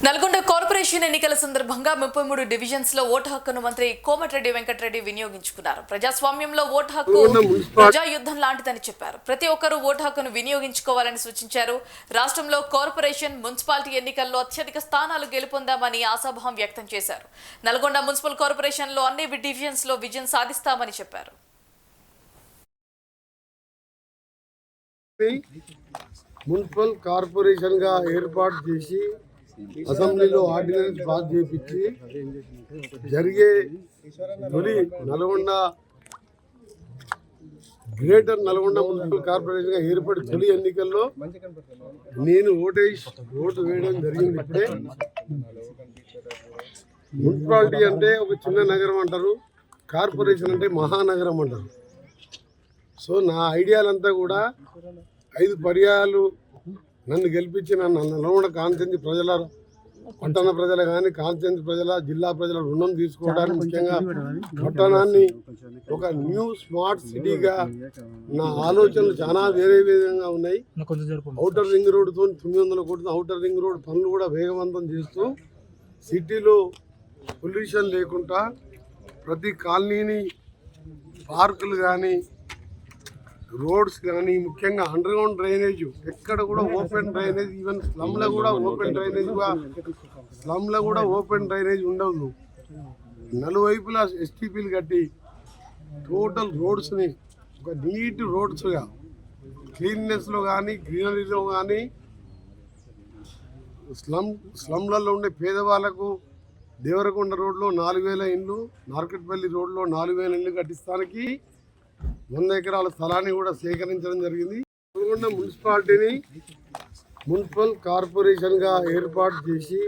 Nalgonda corporation ఎన్నికల సందర్భంగా 33 divisions లో ఓటు హక్కును మంత్రి కోమటిరెడ్డి వెంకటరెడ్డి వినియోగించుకున్నారు. ప్రజాస్వామ్యంలో ఓటు హక్కు ప్రజాయుద్ధం లాంటిదని చెప్పారు. ప్రతి ఒక్కరూ ఓటు హక్కును వినియోగించుకోవాలని సూచించారు. రాష్ట్రంలో కార్పొరేషన్, మున్సిపాలిటీ ఎన్నికల్లో అత్యధిక స్థానాలు గెలుపొందామని ఆశాభావం వ్యక్తం చేశారు. నల్గొండ మున్సిపల్ కార్పొరేషన్ లో అన్ని డివిజన్స్ లో విజయం సాధిస్తామని చెప్పారు. మున్సిపల్ కార్పొరేషన్ గా ఏర్పాటు చేసి అసెంబ్లీలో ఆర్డినెన్స్ పాస్ చేయించి జరిగే తొలి Nalgonda greater Nalgonda municipal corporation గా ఏర్పడి తొలి ఎన్నికల్లో నేను ఓటు వేయడం జరిగింది. ఇప్పుడే మున్సిపాలిటీ అంటే ఒక చిన్న నగరం అంటారు, కార్పొరేషన్ అంటే మహానగరం అంటారు. సో నా ఐడియాలంతా కూడా 5 పర్యాయాలు నన్ను గెలిపించి నన్ను నల్గొండ కాన్స్టిట్యున్సీ ప్రజల, పట్టణ ప్రజలు కానీ, కాన్స్టిట్యున్సీ ప్రజల, జిల్లా ప్రజల రుణం తీసుకోవడానికి, ముఖ్యంగా పట్టణాన్ని ఒక న్యూ స్మార్ట్ సిటీగా నా ఆలోచనలు చాలా వేరే విధంగా ఉన్నాయి. ఔటర్ రింగ్ రోడ్తో 900 కోట్ల ఔటర్ రింగ్ రోడ్ పనులు కూడా వేగవంతం చేస్తూ సిటీలో పొల్యూషన్ లేకుండా ప్రతి కాలనీని పార్కులు కానీ, రోడ్స్ కానీ, ముఖ్యంగా అండర్ గ్రౌండ్ డ్రైనేజ్ ఎక్కడ కూడా ఓపెన్ డ్రైనేజ్, ఈవెన్ స్లమ్లో కూడా ఓపెన్ డ్రైనేజ్ ఉండదు. నలువైపులా ఎస్టీపీలు కట్టి టోటల్ రోడ్స్ని ఒక నీట్ రోడ్స్గా, క్లీన్నెస్లో కానీ, గ్రీనరీలో కానీ, స్లమ్లలో ఉండే పేదవాళ్ళకు దేవరకొండ రోడ్లో 4000 ఇండ్లు, నార్కెట్పల్లి రోడ్లో 4000 ఇండ్లు కట్టిస్తానికి 100 ఎకరాల స్థలాన్ని కూడా సేకరించడం జరిగింది. నల్గొండ మున్సిపాలిటీని మున్సిపల్ కార్పొరేషన్గా ఏర్పాటు చేసి